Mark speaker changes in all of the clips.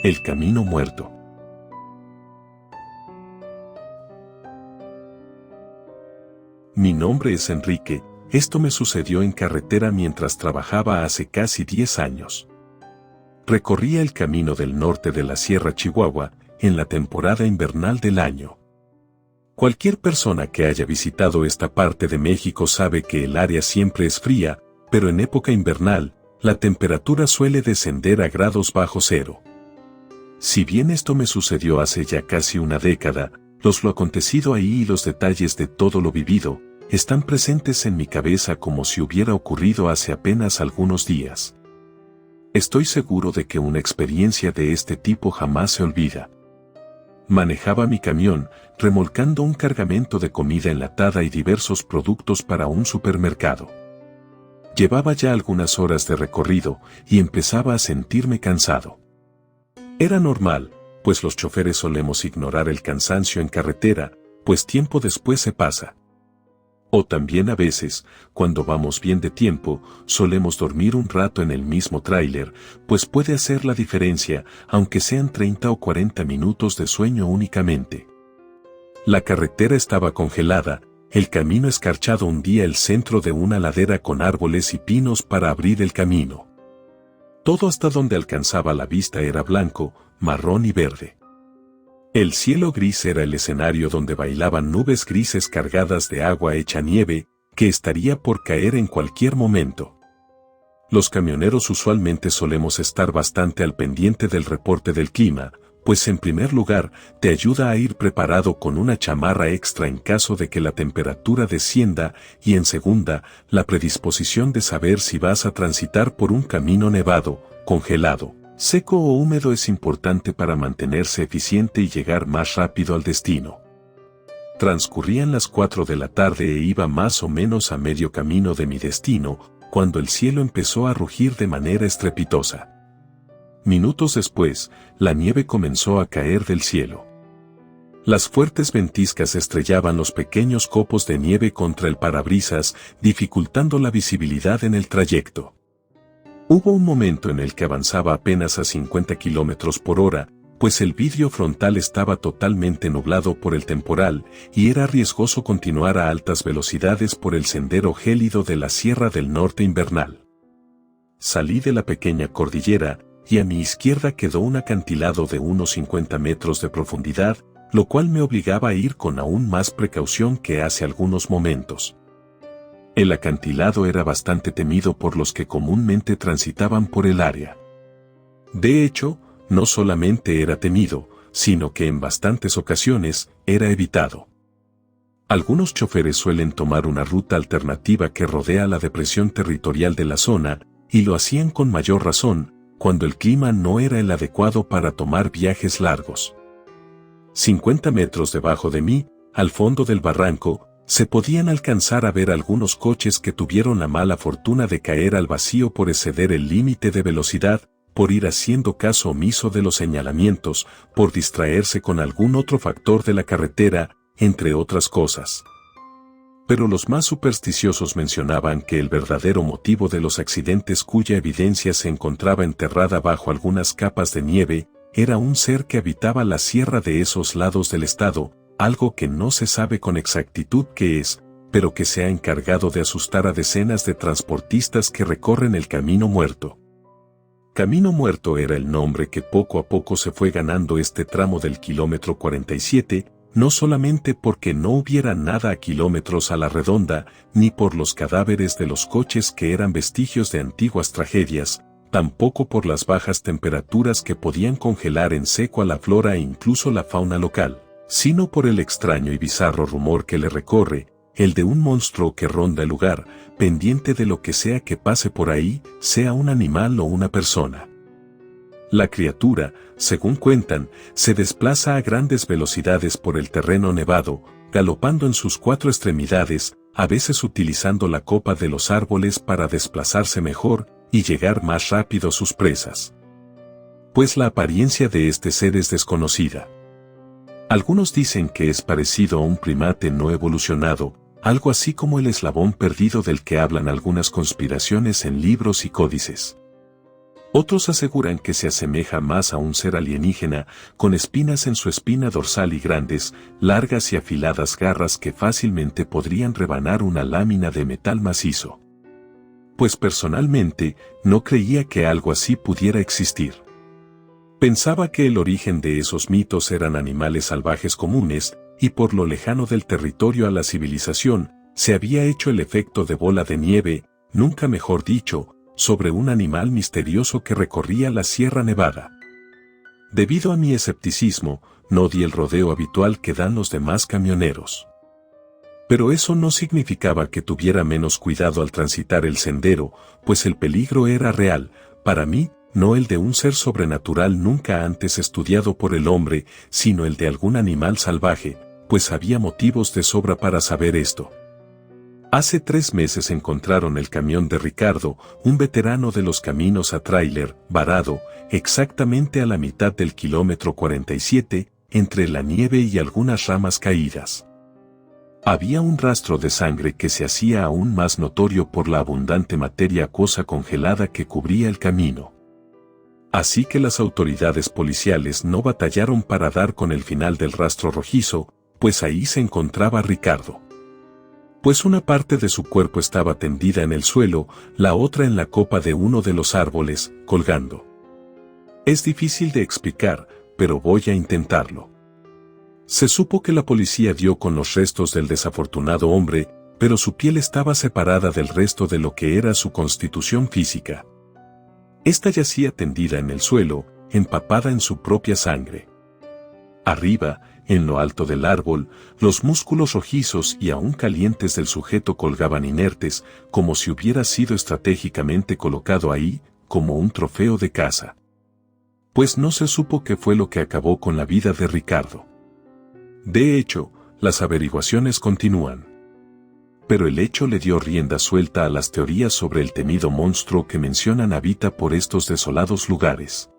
Speaker 1: El camino muerto. Mi nombre es Enrique. Esto me sucedió en carretera mientras trabajaba hace casi 10 años. Recorría el camino del norte de la Sierra Chihuahua en la temporada invernal del año. Cualquier persona que haya visitado esta parte de México sabe que el área siempre es fría, pero en época invernal, la temperatura suele descender a grados bajo cero. Si bien esto me sucedió hace ya casi una década, lo acontecido ahí y los detalles de todo lo vivido, están presentes en mi cabeza como si hubiera ocurrido hace apenas algunos días. Estoy seguro de que una experiencia de este tipo jamás se olvida. Manejaba mi camión, remolcando un cargamento de comida enlatada y diversos productos para un supermercado. Llevaba ya algunas horas de recorrido y empezaba a sentirme cansado. Era normal, pues los choferes solemos ignorar el cansancio en carretera, pues tiempo después se pasa. O también a veces, cuando vamos bien de tiempo, solemos dormir un rato en el mismo tráiler, pues puede hacer la diferencia, aunque sean 30 o 40 minutos de sueño únicamente. La carretera estaba congelada, el camino escarchado hundía el centro de una ladera con árboles y pinos para abrir el camino. Todo hasta donde alcanzaba la vista era blanco, marrón y verde. El cielo gris era el escenario donde bailaban nubes grises cargadas de agua hecha nieve, que estaría por caer en cualquier momento. Los camioneros usualmente solemos estar bastante al pendiente del reporte del clima, pues en primer lugar, te ayuda a ir preparado con una chamarra extra en caso de que la temperatura descienda, y en segunda, la predisposición de saber si vas a transitar por un camino nevado, congelado, seco o húmedo es importante para mantenerse eficiente y llegar más rápido al destino. Transcurrían las 4 de la tarde e iba más o menos a medio camino de mi destino, cuando el cielo empezó a rugir de manera estrepitosa. Minutos después, la nieve comenzó a caer del cielo. Las fuertes ventiscas estrellaban los pequeños copos de nieve contra el parabrisas, dificultando la visibilidad en el trayecto. Hubo un momento en el que avanzaba apenas a 50 kilómetros por hora, pues el vidrio frontal estaba totalmente nublado por el temporal y era riesgoso continuar a altas velocidades por el sendero gélido de la Sierra del Norte invernal. Salí de la pequeña cordillera, y a mi izquierda quedó un acantilado de unos 50 metros de profundidad, lo cual me obligaba a ir con aún más precaución que hace algunos momentos. El acantilado era bastante temido por los que comúnmente transitaban por el área. De hecho, no solamente era temido, sino que en bastantes ocasiones era evitado. Algunos choferes suelen tomar una ruta alternativa que rodea la depresión territorial de la zona, y lo hacían con mayor razón, cuando el clima no era el adecuado para tomar viajes largos. 50 metros debajo de mí, al fondo del barranco, se podían alcanzar a ver algunos coches que tuvieron la mala fortuna de caer al vacío por exceder el límite de velocidad, por ir haciendo caso omiso de los señalamientos, por distraerse con algún otro factor de la carretera, entre otras cosas. Pero los más supersticiosos mencionaban que el verdadero motivo de los accidentes cuya evidencia se encontraba enterrada bajo algunas capas de nieve, era un ser que habitaba la sierra de esos lados del estado, algo que no se sabe con exactitud qué es, pero que se ha encargado de asustar a decenas de transportistas que recorren el Camino Muerto. Camino Muerto era el nombre que poco a poco se fue ganando este tramo del kilómetro 47, no solamente porque no hubiera nada a kilómetros a la redonda, ni por los cadáveres de los coches que eran vestigios de antiguas tragedias, tampoco por las bajas temperaturas que podían congelar en seco a la flora e incluso la fauna local, sino por el extraño y bizarro rumor que le recorre, el de un monstruo que ronda el lugar, pendiente de lo que sea que pase por ahí, sea un animal o una persona. La criatura, según cuentan, se desplaza a grandes velocidades por el terreno nevado, galopando en sus 4 extremidades, a veces utilizando la copa de los árboles para desplazarse mejor y llegar más rápido a sus presas. Pues la apariencia de este ser es desconocida. Algunos dicen que es parecido a un primate no evolucionado, algo así como el eslabón perdido del que hablan algunas conspiraciones en libros y códices. Otros aseguran que se asemeja más a un ser alienígena, con espinas en su espina dorsal y grandes, largas y afiladas garras que fácilmente podrían rebanar una lámina de metal macizo. Pues personalmente, no creía que algo así pudiera existir. Pensaba que el origen de esos mitos eran animales salvajes comunes, y por lo lejano del territorio a la civilización, se había hecho el efecto de bola de nieve, nunca mejor dicho, sobre un animal misterioso que recorría la Sierra Nevada. Debido a mi escepticismo, no di el rodeo habitual que dan los demás camioneros. Pero eso no significaba que tuviera menos cuidado al transitar el sendero, pues el peligro era real, para mí, no el de un ser sobrenatural nunca antes estudiado por el hombre, sino el de algún animal salvaje, pues había motivos de sobra para saber esto. Hace 3 meses encontraron el camión de Ricardo, un veterano de los caminos a tráiler, varado, exactamente a la mitad del kilómetro 47, entre la nieve y algunas ramas caídas. Había un rastro de sangre que se hacía aún más notorio por la abundante materia acuosa congelada que cubría el camino. Así que las autoridades policiales no batallaron para dar con el final del rastro rojizo, pues ahí se encontraba Ricardo. Pues una parte de su cuerpo estaba tendida en el suelo, la otra en la copa de uno de los árboles, colgando. Es difícil de explicar, pero voy a intentarlo. Se supo que la policía dio con los restos del desafortunado hombre, pero su piel estaba separada del resto de lo que era su constitución física. Esta yacía tendida en el suelo, empapada en su propia sangre. Arriba, en lo alto del árbol, los músculos rojizos y aún calientes del sujeto colgaban inertes, como si hubiera sido estratégicamente colocado ahí, como un trofeo de caza. Pues no se supo qué fue lo que acabó con la vida de Ricardo. De hecho, las averiguaciones continúan. Pero el hecho le dio rienda suelta a las teorías sobre el temido monstruo que mencionan habita por estos desolados lugares.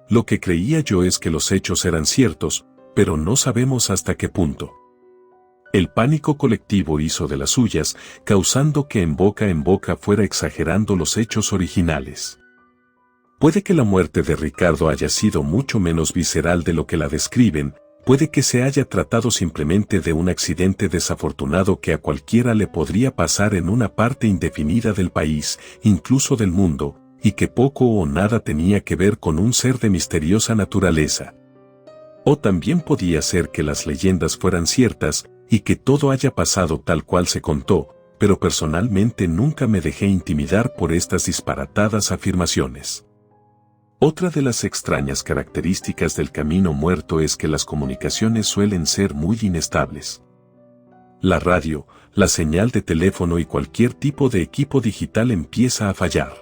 Speaker 1: Lo que creía yo es que los hechos eran ciertos, pero no sabemos hasta qué punto. El pánico colectivo hizo de las suyas, causando que en boca fuera exagerando los hechos originales. Puede que la muerte de Ricardo haya sido mucho menos visceral de lo que la describen, puede que se haya tratado simplemente de un accidente desafortunado que a cualquiera le podría pasar en una parte indefinida del país, incluso del mundo, y que poco o nada tenía que ver con un ser de misteriosa naturaleza. O también podía ser que las leyendas fueran ciertas, y que todo haya pasado tal cual se contó, pero personalmente nunca me dejé intimidar por estas disparatadas afirmaciones. Otra de las extrañas características del camino muerto es que las comunicaciones suelen ser muy inestables. La radio, la señal de teléfono y cualquier tipo de equipo digital empieza a fallar.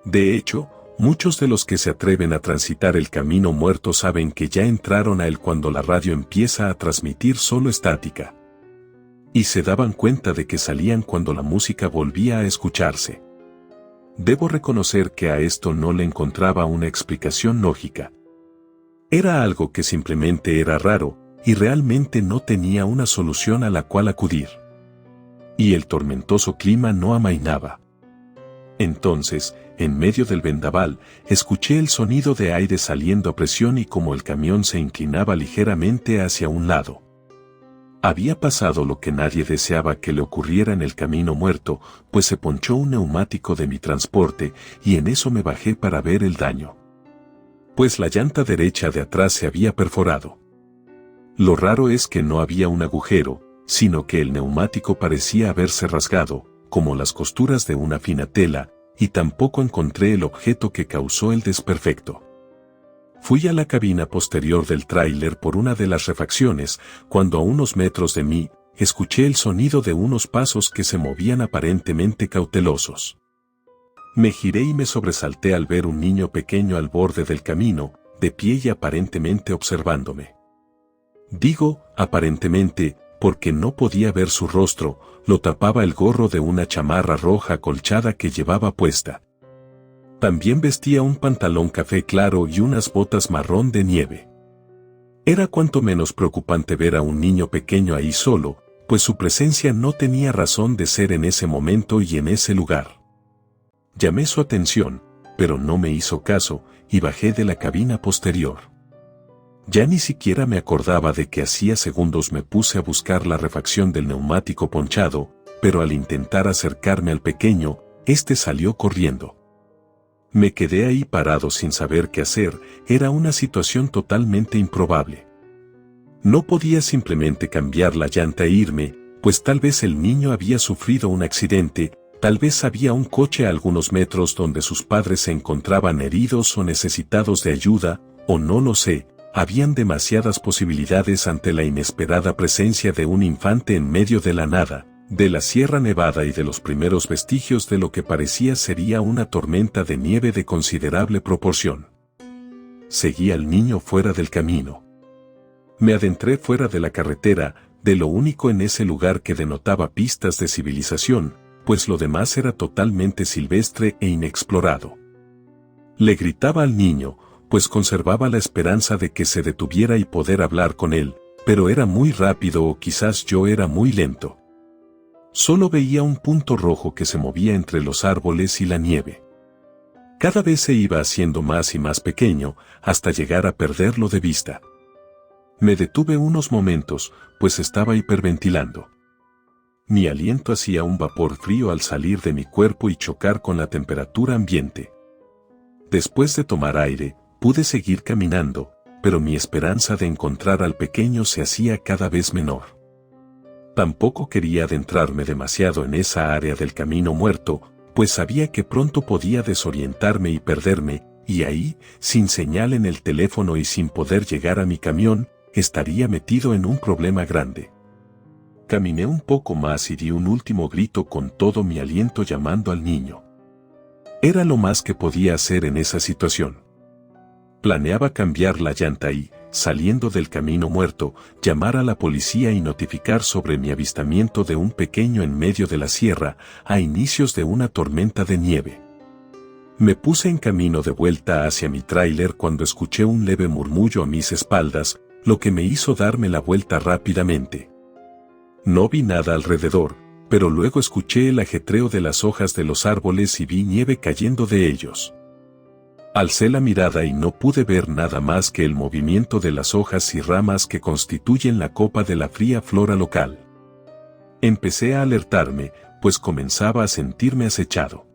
Speaker 1: De hecho, muchos de los que se atreven a transitar el camino muerto saben que ya entraron a él cuando la radio empieza a transmitir solo estática. Y se daban cuenta de que salían cuando la música volvía a escucharse. Debo reconocer que a esto no le encontraba una explicación lógica. Era algo que simplemente era raro, y realmente no tenía una solución a la cual acudir. Y el tormentoso clima no amainaba. Entonces, en medio del vendaval, escuché el sonido de aire saliendo a presión y como el camión se inclinaba ligeramente hacia un lado. Había pasado lo que nadie deseaba que le ocurriera en el camino muerto, pues se ponchó un neumático de mi transporte y en eso me bajé para ver el daño. Pues la llanta derecha de atrás se había perforado. Lo raro es que no había un agujero, sino que el neumático parecía haberse rasgado, como las costuras de una fina tela, y tampoco encontré el objeto que causó el desperfecto. Fui a la cabina posterior del tráiler por una de las refacciones, cuando a unos metros de mí, escuché el sonido de unos pasos que se movían aparentemente cautelosos. Me giré y me sobresalté al ver un niño pequeño al borde del camino, de pie y aparentemente observándome. Digo, aparentemente, porque no podía ver su rostro, lo tapaba el gorro de una chamarra roja acolchada que llevaba puesta. También vestía un pantalón café claro y unas botas marrón de nieve. Era cuanto menos preocupante ver a un niño pequeño ahí solo, pues su presencia no tenía razón de ser en ese momento y en ese lugar. Llamé su atención, pero no me hizo caso y bajé de la cabina posterior. Ya ni siquiera me acordaba de que hacía segundos me puse a buscar la refacción del neumático ponchado, pero al intentar acercarme al pequeño, este salió corriendo. Me quedé ahí parado sin saber qué hacer, era una situación totalmente improbable. No podía simplemente cambiar la llanta e irme, pues tal vez el niño había sufrido un accidente, tal vez había un coche a algunos metros donde sus padres se encontraban heridos o necesitados de ayuda, o no lo sé. Habían demasiadas posibilidades ante la inesperada presencia de un infante en medio de la nada, de la Sierra Nevada y de los primeros vestigios de lo que parecía sería una tormenta de nieve de considerable proporción. Seguí al niño fuera del camino. Me adentré fuera de la carretera, de lo único en ese lugar que denotaba pistas de civilización, pues lo demás era totalmente silvestre e inexplorado. Le gritaba al niño, pues conservaba la esperanza de que se detuviera y poder hablar con él, pero era muy rápido o quizás yo era muy lento. Solo veía un punto rojo que se movía entre los árboles y la nieve. Cada vez se iba haciendo más y más pequeño, hasta llegar a perderlo de vista. Me detuve unos momentos, pues estaba hiperventilando. Mi aliento hacía un vapor frío al salir de mi cuerpo y chocar con la temperatura ambiente. Después de tomar aire, pude seguir caminando, pero mi esperanza de encontrar al pequeño se hacía cada vez menor. Tampoco quería adentrarme demasiado en esa área del camino muerto, pues sabía que pronto podía desorientarme y perderme, y ahí, sin señal en el teléfono y sin poder llegar a mi camión, estaría metido en un problema grande. Caminé un poco más y di un último grito con todo mi aliento llamando al niño. Era lo más que podía hacer en esa situación. Planeaba cambiar la llanta y, saliendo del camino muerto, llamar a la policía y notificar sobre mi avistamiento de un pequeño en medio de la sierra, a inicios de una tormenta de nieve. Me puse en camino de vuelta hacia mi tráiler cuando escuché un leve murmullo a mis espaldas, lo que me hizo darme la vuelta rápidamente. No vi nada alrededor, pero luego escuché el ajetreo de las hojas de los árboles y vi nieve cayendo de ellos. Alcé la mirada y no pude ver nada más que el movimiento de las hojas y ramas que constituyen la copa de la fría flora local. Empecé a alertarme, pues comenzaba a sentirme acechado.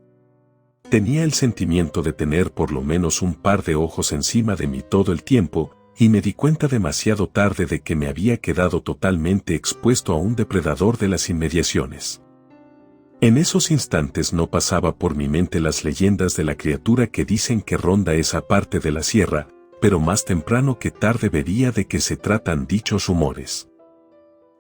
Speaker 1: Tenía el sentimiento de tener por lo menos un par de ojos encima de mí todo el tiempo, y me di cuenta demasiado tarde de que me había quedado totalmente expuesto a un depredador de las inmediaciones. En esos instantes no pasaba por mi mente las leyendas de la criatura que dicen que ronda esa parte de la sierra, pero más temprano que tarde vería de qué se tratan dichos rumores.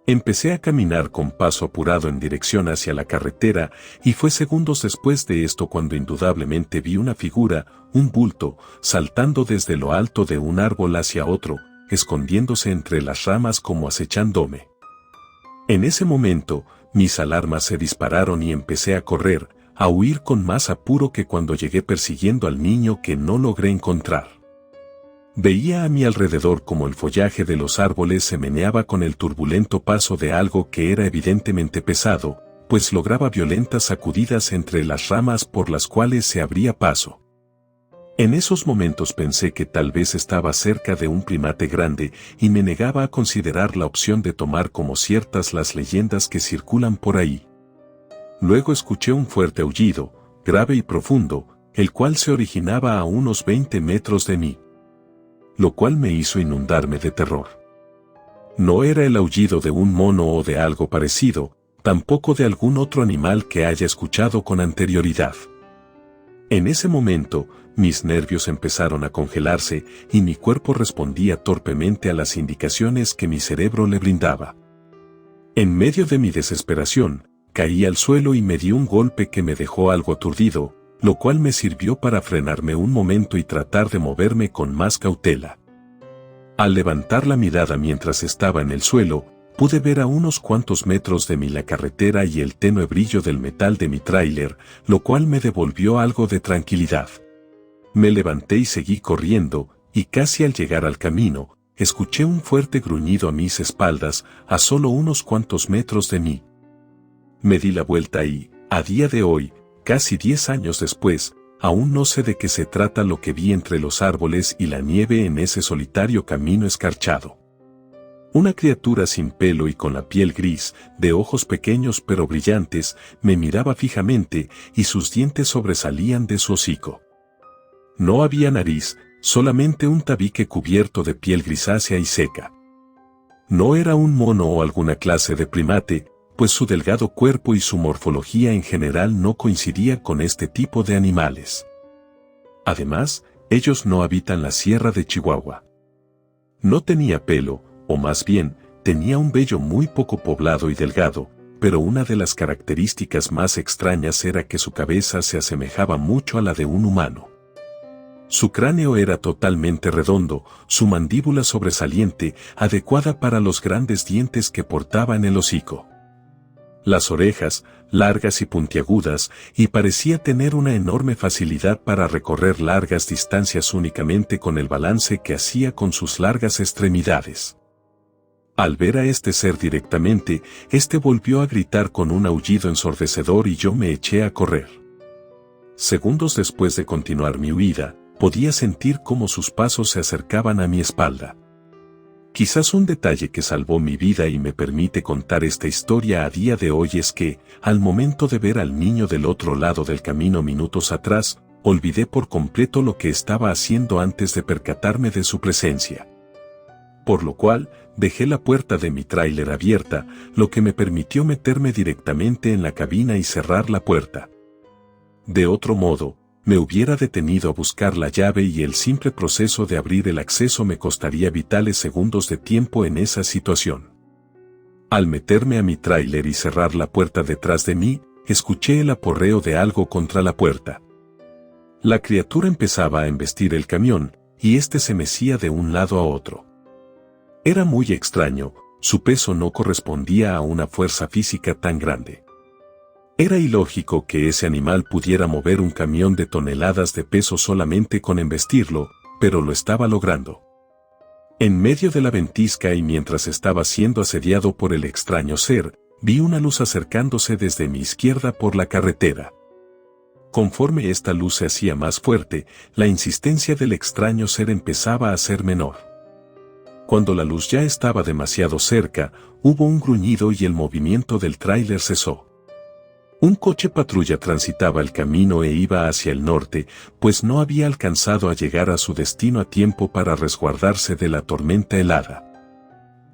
Speaker 1: Empecé a caminar con paso apurado en dirección hacia la carretera, y fue segundos después de esto cuando indudablemente vi una figura, un bulto, saltando desde lo alto de un árbol hacia otro, escondiéndose entre las ramas como acechándome. En ese momento, mis alarmas se dispararon y empecé a correr, a huir con más apuro que cuando llegué persiguiendo al niño que no logré encontrar. Veía a mi alrededor como el follaje de los árboles se meneaba con el turbulento paso de algo que era evidentemente pesado, pues lograba violentas sacudidas entre las ramas por las cuales se abría paso. En esos momentos pensé que tal vez estaba cerca de un primate grande y me negaba a considerar la opción de tomar como ciertas las leyendas que circulan por ahí. Luego escuché un fuerte aullido, grave y profundo, el cual se originaba a unos 20 metros de mí, lo cual me hizo inundarme de terror. No era el aullido de un mono o de algo parecido, tampoco de algún otro animal que haya escuchado con anterioridad. En ese momento, mis nervios empezaron a congelarse y mi cuerpo respondía torpemente a las indicaciones que mi cerebro le brindaba. En medio de mi desesperación, caí al suelo y me di un golpe que me dejó algo aturdido, lo cual me sirvió para frenarme un momento y tratar de moverme con más cautela. Al levantar la mirada mientras estaba en el suelo, pude ver a unos cuantos metros de mí la carretera y el tenue brillo del metal de mi tráiler, lo cual me devolvió algo de tranquilidad. Me levanté y seguí corriendo, y casi al llegar al camino, escuché un fuerte gruñido a mis espaldas, a solo unos cuantos metros de mí. Me di la vuelta y, a día de hoy, casi 10 años después, Aún no sé de qué se trata lo que vi entre los árboles y la nieve en ese solitario camino escarchado. Una criatura sin pelo y con la piel gris, de ojos pequeños pero brillantes, me miraba fijamente y sus dientes sobresalían de su hocico. No había nariz, solamente un tabique cubierto de piel grisácea y seca. No era un mono o alguna clase de primate, pues su delgado cuerpo y su morfología en general no coincidía con este tipo de animales. Además, ellos no habitan la Sierra de Chihuahua. No tenía pelo, o más bien, tenía un vello muy poco poblado y delgado, pero una de las características más extrañas era que su cabeza se asemejaba mucho a la de un humano. Su cráneo era totalmente redondo, su mandíbula sobresaliente, adecuada para los grandes dientes que portaba en el hocico. Las orejas, largas y puntiagudas, y parecía tener una enorme facilidad para recorrer largas distancias únicamente con el balance que hacía con sus largas extremidades. Al ver a este ser directamente, este volvió a gritar con un aullido ensordecedor y yo me eché a correr. Segundos después de continuar mi huida, podía sentir cómo sus pasos se acercaban a mi espalda. Quizás un detalle que salvó mi vida y me permite contar esta historia a día de hoy es que, al momento de ver al niño del otro lado del camino minutos atrás, olvidé por completo lo que estaba haciendo antes de percatarme de su presencia. Por lo cual, dejé la puerta de mi tráiler abierta, lo que me permitió meterme directamente en la cabina y cerrar la puerta. De otro modo, me hubiera detenido a buscar la llave y el simple proceso de abrir el acceso me costaría vitales segundos de tiempo en esa situación. Al meterme a mi tráiler y cerrar la puerta detrás de mí, escuché el aporreo de algo contra la puerta. La criatura empezaba a embestir el camión, y este se mecía de un lado a otro. Era muy extraño, su peso no correspondía a una fuerza física tan grande. Era ilógico que ese animal pudiera mover un camión de toneladas de peso solamente con embestirlo, pero lo estaba logrando. En medio de la ventisca y mientras estaba siendo asediado por el extraño ser, vi una luz acercándose desde mi izquierda por la carretera. Conforme esta luz se hacía más fuerte, la insistencia del extraño ser empezaba a ser menor. Cuando la luz ya estaba demasiado cerca, hubo un gruñido y el movimiento del tráiler cesó. Un coche patrulla transitaba el camino e iba hacia el norte, pues no había alcanzado a llegar a su destino a tiempo para resguardarse de la tormenta helada.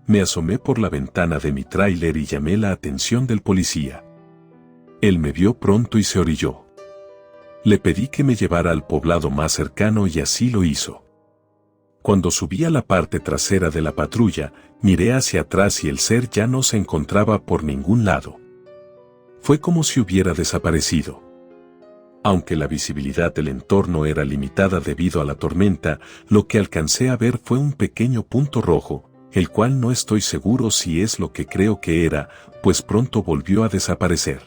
Speaker 1: Me asomé por la ventana de mi tráiler y llamé la atención del policía. Él me vio pronto y se orilló. Le pedí que me llevara al poblado más cercano y así lo hizo. Cuando subí a la parte trasera de la patrulla, miré hacia atrás y el ser ya no se encontraba por ningún lado. Fue como si hubiera desaparecido. Aunque la visibilidad del entorno era limitada debido a la tormenta, lo que alcancé a ver fue un pequeño punto rojo, el cual no estoy seguro si es lo que creo que era, pues pronto volvió a desaparecer.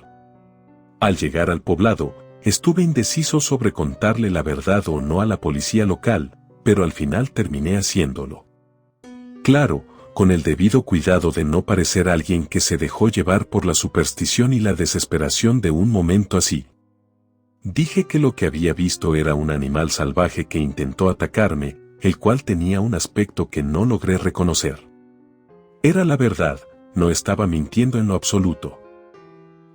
Speaker 1: Al llegar al poblado, estuve indeciso sobre contarle la verdad o no a la policía local, pero al final terminé haciéndolo. Claro, con el debido cuidado de no parecer alguien que se dejó llevar por la superstición y la desesperación de un momento así. Dije que lo que había visto era un animal salvaje que intentó atacarme, el cual tenía un aspecto que no logré reconocer. Era la verdad, no estaba mintiendo en lo absoluto.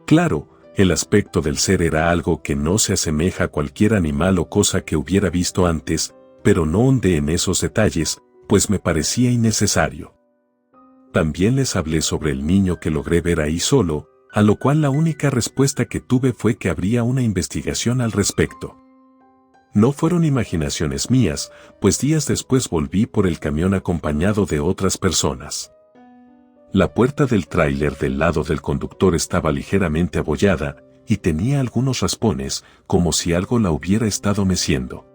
Speaker 1: Claro, el aspecto del ser era algo que no se asemeja a cualquier animal o cosa que hubiera visto antes, pero no hondé en esos detalles, pues me parecía innecesario. También les hablé sobre el niño que logré ver ahí solo, a lo cual la única respuesta que tuve fue que habría una investigación al respecto. No fueron imaginaciones mías, pues días después volví por el camión acompañado de otras personas. La puerta del tráiler del lado del conductor estaba ligeramente abollada, y tenía algunos raspones, como si algo la hubiera estado meciendo.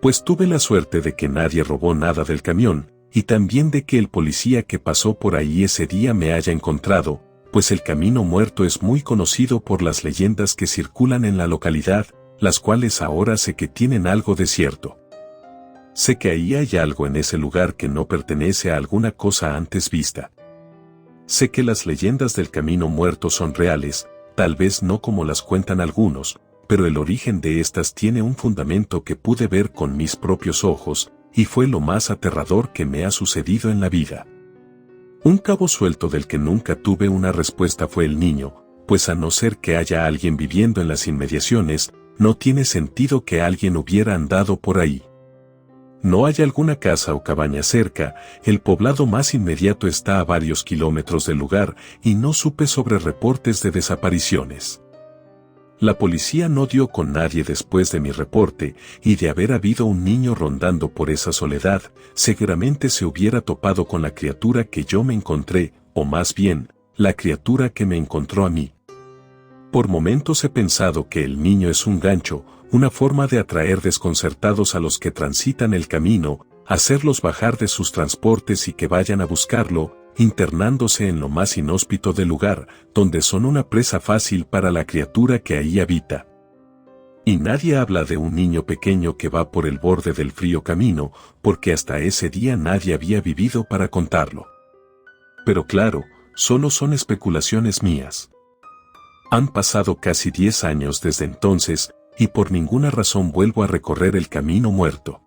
Speaker 1: Pues tuve la suerte de que nadie robó nada del camión, y también de que el policía que pasó por ahí ese día me haya encontrado, pues el Camino Muerto es muy conocido por las leyendas que circulan en la localidad, las cuales ahora sé que tienen algo de cierto. Sé que ahí hay algo en ese lugar que no pertenece a alguna cosa antes vista. Sé que las leyendas del Camino Muerto son reales, tal vez no como las cuentan algunos, pero el origen de estas tiene un fundamento que pude ver con mis propios ojos, y fue lo más aterrador que me ha sucedido en la vida. Un cabo suelto del que nunca tuve una respuesta fue el niño, pues a no ser que haya alguien viviendo en las inmediaciones, no tiene sentido que alguien hubiera andado por ahí. No hay alguna casa o cabaña cerca, el poblado más inmediato está a varios kilómetros del lugar y no supe sobre reportes de desapariciones. La policía no dio con nadie después de mi reporte, y de haber habido un niño rondando por esa soledad, seguramente se hubiera topado con la criatura que yo me encontré, o más bien, la criatura que me encontró a mí. Por momentos he pensado que el niño es un gancho, una forma de atraer desconcertados a los que transitan el camino, hacerlos bajar de sus transportes y que vayan a buscarlo, internándose en lo más inhóspito del lugar, donde son una presa fácil para la criatura que ahí habita. Y nadie habla de un niño pequeño que va por el borde del frío camino, porque hasta ese día nadie había vivido para contarlo. Pero claro, solo son especulaciones mías. Han pasado casi 10 años desde entonces, y por ninguna razón vuelvo a recorrer el camino muerto.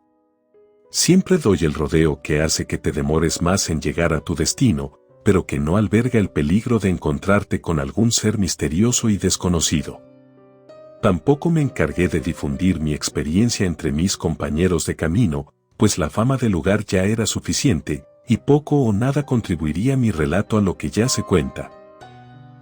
Speaker 1: Siempre doy el rodeo que hace que te demores más en llegar a tu destino, pero que no alberga el peligro de encontrarte con algún ser misterioso y desconocido. Tampoco me encargué de difundir mi experiencia entre mis compañeros de camino, pues la fama del lugar ya era suficiente, y poco o nada contribuiría mi relato a lo que ya se cuenta.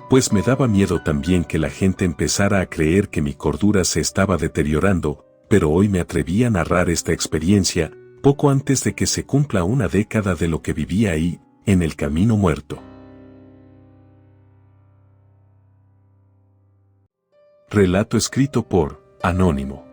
Speaker 1: Pues me daba miedo también que la gente empezara a creer que mi cordura se estaba deteriorando, pero hoy me atreví a narrar esta experiencia, poco antes de que se cumpla una década de lo que vivía ahí, en el camino muerto. Relato escrito por Anónimo.